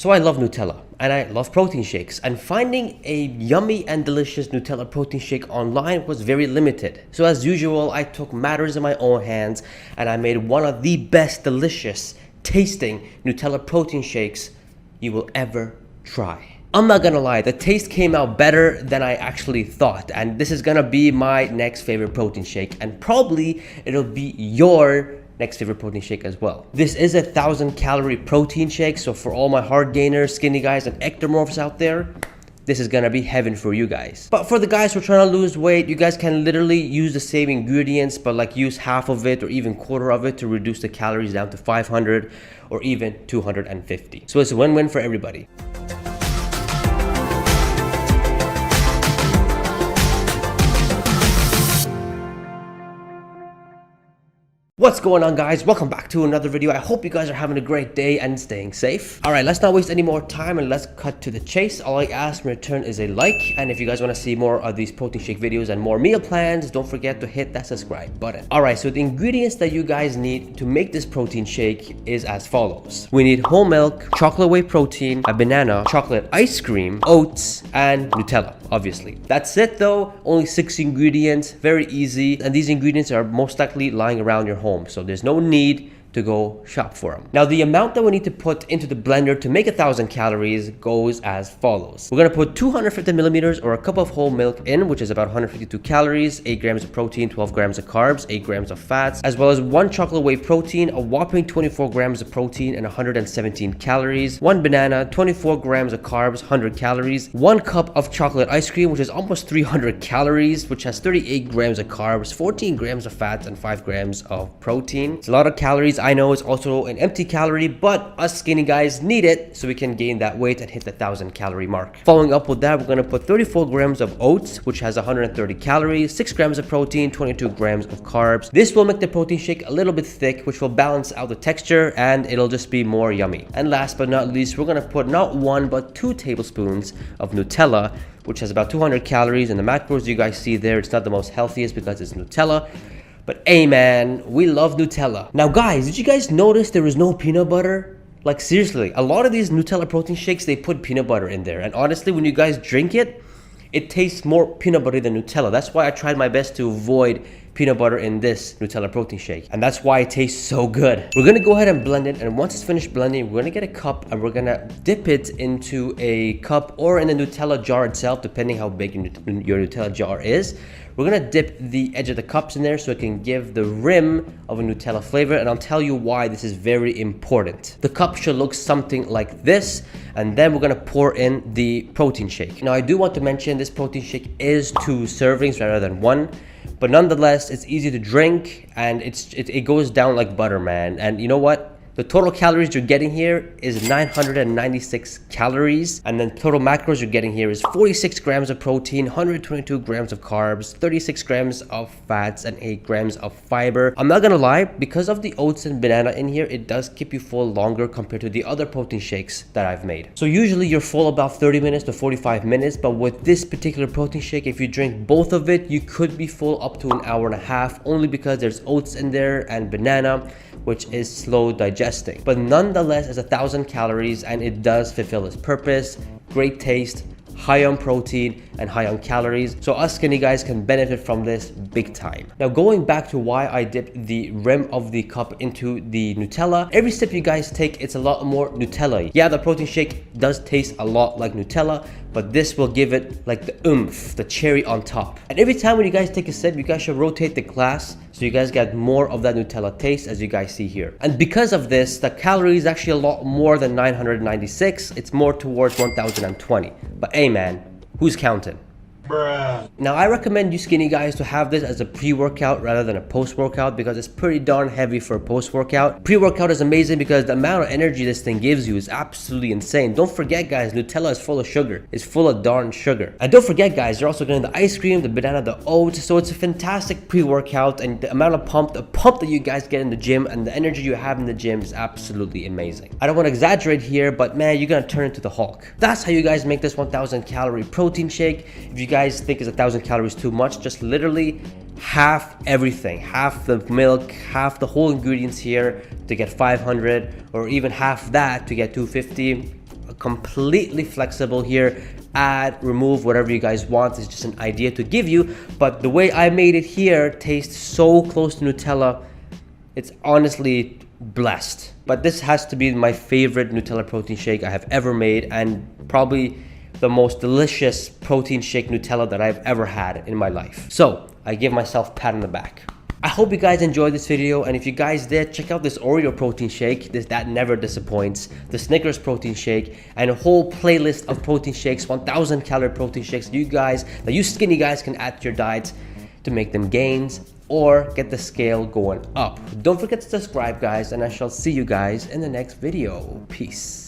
So I love Nutella and I love protein shakes, and finding a yummy and delicious Nutella protein shake online was very limited. So as usual, I took matters in my own hands and I made one of the best delicious tasting Nutella protein shakes you will ever try. I'm not gonna lie, the taste came out better than I actually thought, and this is gonna be my next favorite protein shake, and probably it'll be your next favorite protein shake as well. This is 1,000-calorie protein shake, so for all my hard gainers, skinny guys, and ectomorphs out there, this is gonna be heaven for you guys. But for the guys who are trying to lose weight, you guys can literally use the same ingredients, but like use half of it or even quarter of it to reduce the calories down to 500 or even 250. So it's a win-win for everybody. What's going on, guys? Welcome back to another video. I hope you guys are having a great day and staying safe. All right, let's not waste any more time and let's cut to the chase. All I ask in return is a like, and if you guys want to see more of these protein shake videos and more meal plans, don't forget to hit that subscribe button. All right, so the ingredients that you guys need to make this protein shake is as follows. We need whole milk, chocolate whey protein, a banana, chocolate ice cream, oats, and Nutella, obviously. That's it though, only 6 ingredients, very easy, and these ingredients are most likely lying around your home, so there's no need to go shop for them. Now, the amount that we need to put into the blender to make 1,000 calories goes as follows. We're gonna put 250 milliliters or a cup of whole milk in, which is about 152 calories, 8 grams of protein, 12 grams of carbs, 8 grams of fats, as well as 1 chocolate whey protein, a whopping 24 grams of protein and 117 calories, 1 banana, 24 grams of carbs, 100 calories, 1 cup of chocolate ice cream, which is almost 300 calories, which has 38 grams of carbs, 14 grams of fats, and 5 grams of protein. It's a lot of calories. I know it's also an empty calorie, but us skinny guys need it so we can gain that weight and hit the 1,000 calorie mark. Following up with that, we're gonna put 34 grams of oats, which has 130 calories, 6 grams of protein, 22 grams of carbs. This will make the protein shake a little bit thick, which will balance out the texture and it'll just be more yummy. And last but not least, we're gonna put not 1 but 2 tablespoons of Nutella, which has about 200 calories, and the macros you guys see there, it's not the most healthiest because it's Nutella. But hey man, we love Nutella. Now guys, did you guys notice there is no peanut butter? Like seriously, a lot of these Nutella protein shakes, they put peanut butter in there. And honestly, when you guys drink it, it tastes more peanut butter than Nutella. That's why I tried my best to avoid peanut butter in this Nutella protein shake. And that's why it tastes so good. We're gonna go ahead and blend it. And once it's finished blending, we're gonna get a cup and we're gonna dip it into a cup or in the Nutella jar itself, depending how big your Nutella jar is. We're gonna dip the edge of the cups in there so it can give the rim of a Nutella flavor, and I'll tell you why this is very important. The cup should look something like this, and then we're gonna pour in the protein shake. Now, I do want to mention this protein shake is 2 servings rather than 1, but nonetheless, it's easy to drink and it goes down like butter, man. And you know what? The total calories you're getting here is 996 calories, and then total macros you're getting here is 46 grams of protein, 122 grams of carbs, 36 grams of fats, and 8 grams of fiber. I'm not gonna lie, because of the oats and banana in here, it does keep you full longer compared to the other protein shakes that I've made. So usually you're full about 30 minutes to 45 minutes, but with this particular protein shake, if you drink both of it, you could be full up to an hour and a half, only because there's oats in there and banana, which is slow digesting. But nonetheless, it's 1,000 calories and it does fulfill its purpose. Great taste, high on protein and high on calories, so us skinny guys can benefit from this big time. Now, going back to why I dipped the rim of the cup into the Nutella, every sip you guys take, it's a lot more Nutella-y. Yeah, the protein shake does taste a lot like Nutella, but this will give it like the oomph, the cherry on top. And every time when you guys take a sip, you guys should rotate the glass so you guys get more of that Nutella taste, as you guys see here. And because of this, the calorie is actually a lot more than 996. It's more towards 1020. But hey man, who's counting? Bruh. Now, I recommend you skinny guys to have this as a pre-workout rather than a post-workout, because it's pretty darn heavy for a post-workout. Pre-workout is amazing because the amount of energy this thing gives you is absolutely insane. Don't forget, guys, Nutella is full of sugar. It's full of darn sugar. And don't forget, guys, you're also getting the ice cream, the banana, the oats. So it's a fantastic pre-workout, and the amount of pump that you guys get in the gym and the energy you have in the gym is absolutely amazing. I don't want to exaggerate here, but man, you're gonna turn into the Hulk. That's how you guys make this 1,000 calorie protein shake. If you guys think it's 1,000 calories too much, just literally half everything, half the milk, half the whole ingredients here to get 500, or even half that to get 250. completely flexible here. Add, remove, whatever you guys want. It's just an idea to give you, but the way I made it here tastes so close to Nutella. It's honestly blessed. But this has to be my favorite Nutella protein shake I have ever made, and probably the most delicious protein shake Nutella that I've ever had in my life. So I give myself a pat on the back. I hope you guys enjoyed this video, and if you guys did, check out this Oreo protein shake. That never disappoints. The Snickers protein shake, and a whole playlist of protein shakes, 1,000 calorie protein shakes that you skinny guys can add to your diets to make them gains or get the scale going up. Don't forget to subscribe, guys, and I shall see you guys in the next video. Peace.